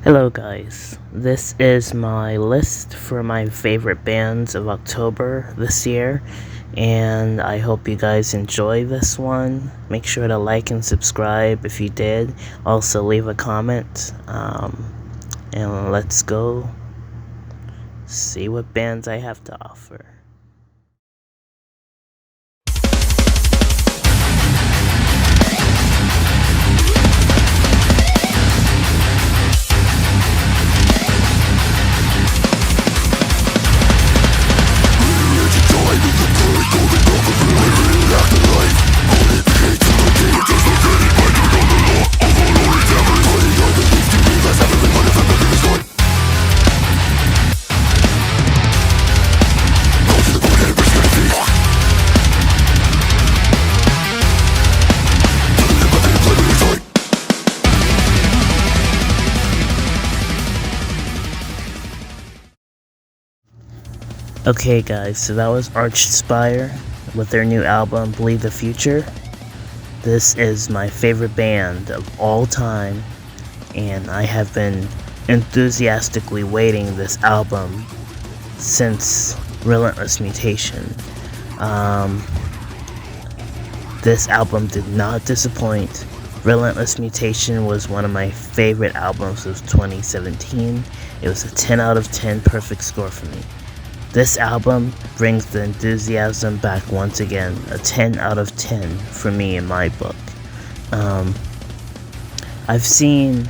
Hello guys, this is my list for my favorite bands of October this year, and I hope you guys enjoy this one. Make sure to like and subscribe if you did. Also leave a comment, and let's go see what bands I have to offer. Okay guys, so that was Archspire with their new album, Believe the Future. This is my favorite band of all time, and I have been enthusiastically waiting this album since Relentless Mutation. This album did not disappoint. Relentless Mutation was one of my favorite albums of 2017. It was a 10 out of 10 perfect score for me. This album brings the enthusiasm back once again, a 10 out of 10 for me in my book. I've seen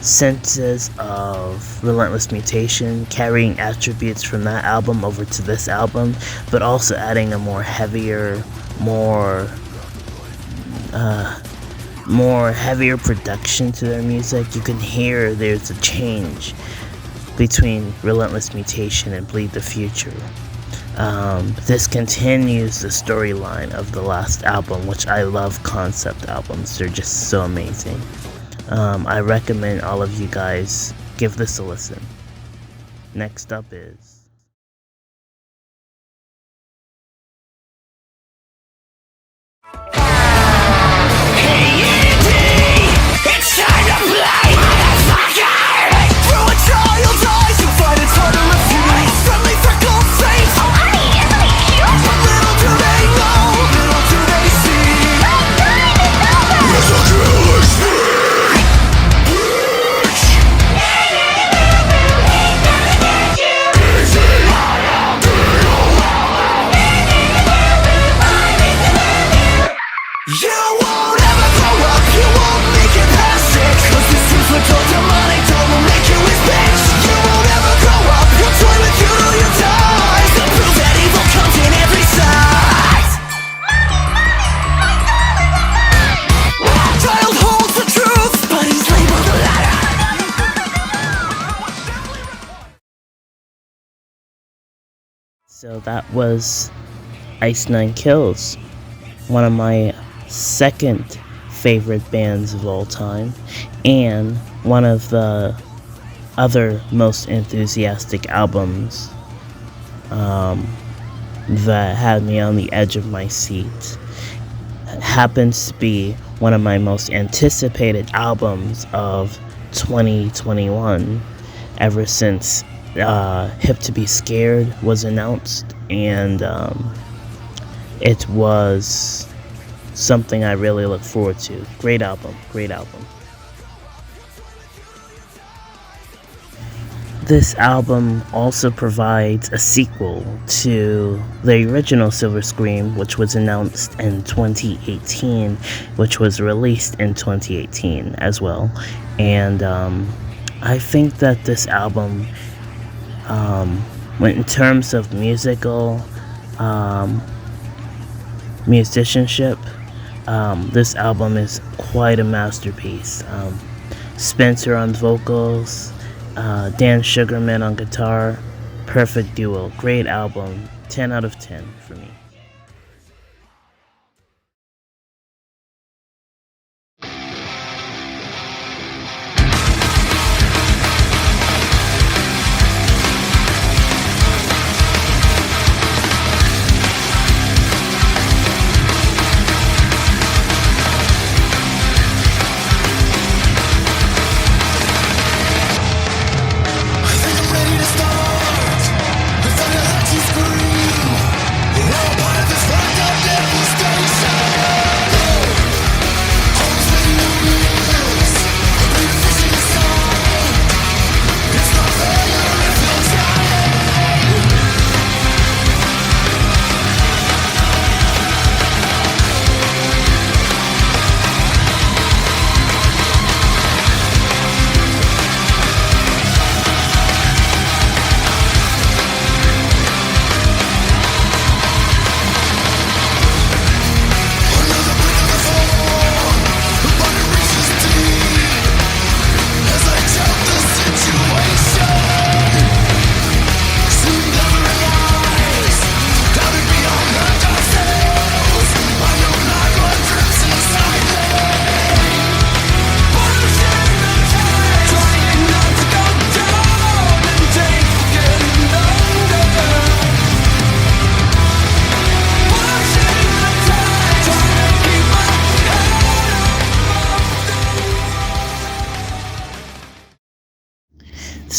senses of Relentless Mutation carrying attributes from that album over to this album, but also adding a more heavier, more heavier production to their music. You can hear there's a change between Relentless Mutation and Bleed the Future. This continues the storyline of the last album, which I love concept albums. They're just so amazing. I recommend all of you guys give this a listen. Next up is So that was Ice Nine Kills, one of my second favorite bands of all time, and one of the other most enthusiastic albums that had me on the edge of my seat. It happens to be one of my most anticipated albums of 2021 ever since Hip to Be Scared was announced, and it was something I really look forward to. Great album. This album also provides a sequel to the original Silver Scream, which was announced in 2018, which was released in 2018 as well. And I think that this album, in terms of musical musicianship, this album is quite a masterpiece. Spencer on vocals, Dan Sugarman on guitar, perfect duo. Great album, 10 out of 10 for me.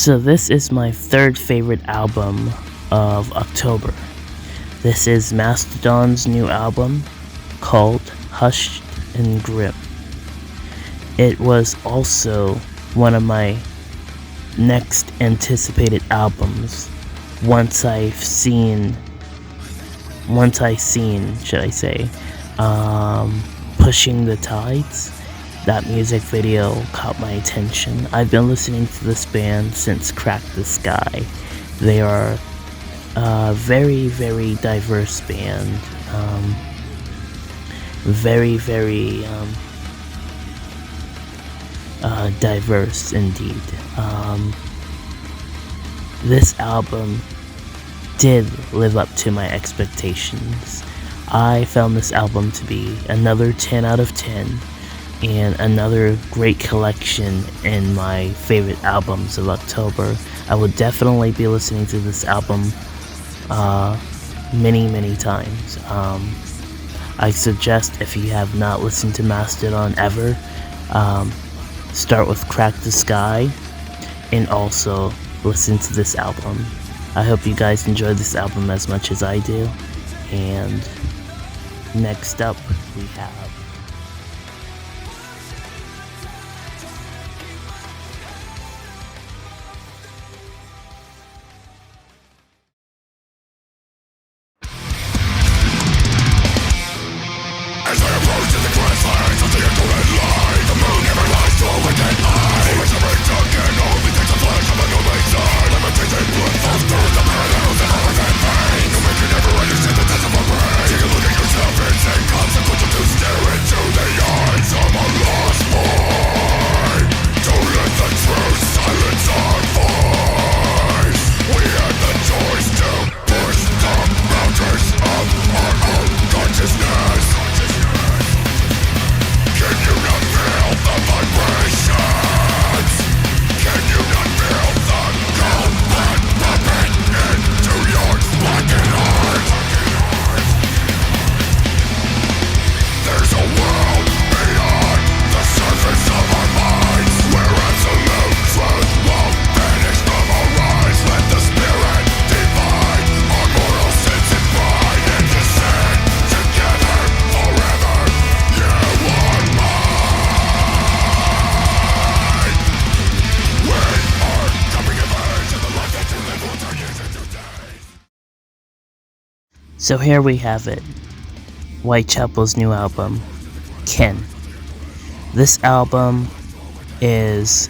So this is my third favorite album of October. This is Mastodon's new album called Hushed and Grim. It was also one of my next anticipated albums once I seen, should I say, Pushing the Tides. That music video caught my attention. I've been listening to this band since Crack the Sky. They are a very, very diverse band. Very, very diverse indeed. This album did live up to my expectations. I found this album to be another 10 out of 10 and another great collection in my favorite albums of October. I will definitely be listening to this album many times. I suggest, if you have not listened to Mastodon ever, start with Crack the Sky and also listen to this album. I hope you guys enjoy this album as much as I do. And next up we have So here we have it, Whitechapel's new album, Ken. This album is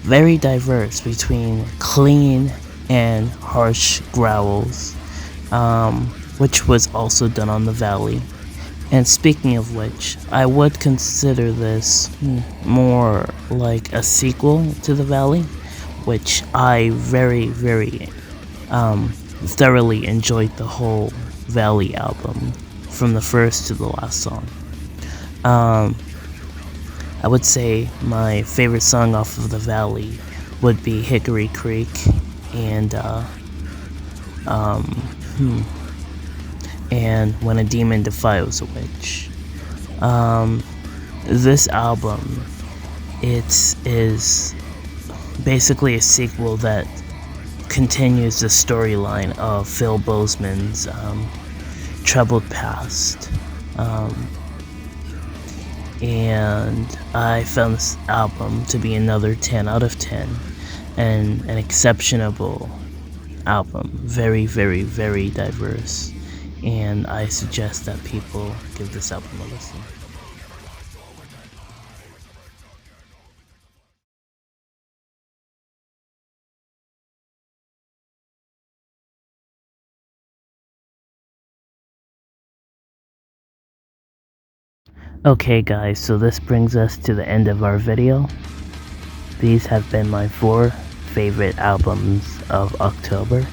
very diverse between clean and harsh growls, which was also done on The Valley. And speaking of which, I would consider this more like a sequel to The Valley, which I very thoroughly enjoyed the whole Valley album from the first to the last song. I would say my favorite song off of The Valley would be Hickory Creek and When a Demon Defiles a Witch. This album, it is basically a sequel that continues the storyline of Phil Bozeman's troubled past. And I found this album to be another 10 out of 10 and an exceptional album. Very diverse. And I suggest that people give this album a listen. Okay guys, so this brings us to the end of our video. These have been my 4 favorite albums of October.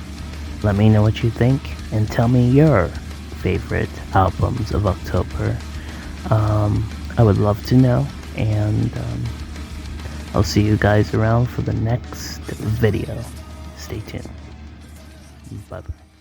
Let me know what you think and tell me your favorite albums of October. I would love to know, and I'll see you guys around for the next video. Stay tuned. Bye bye.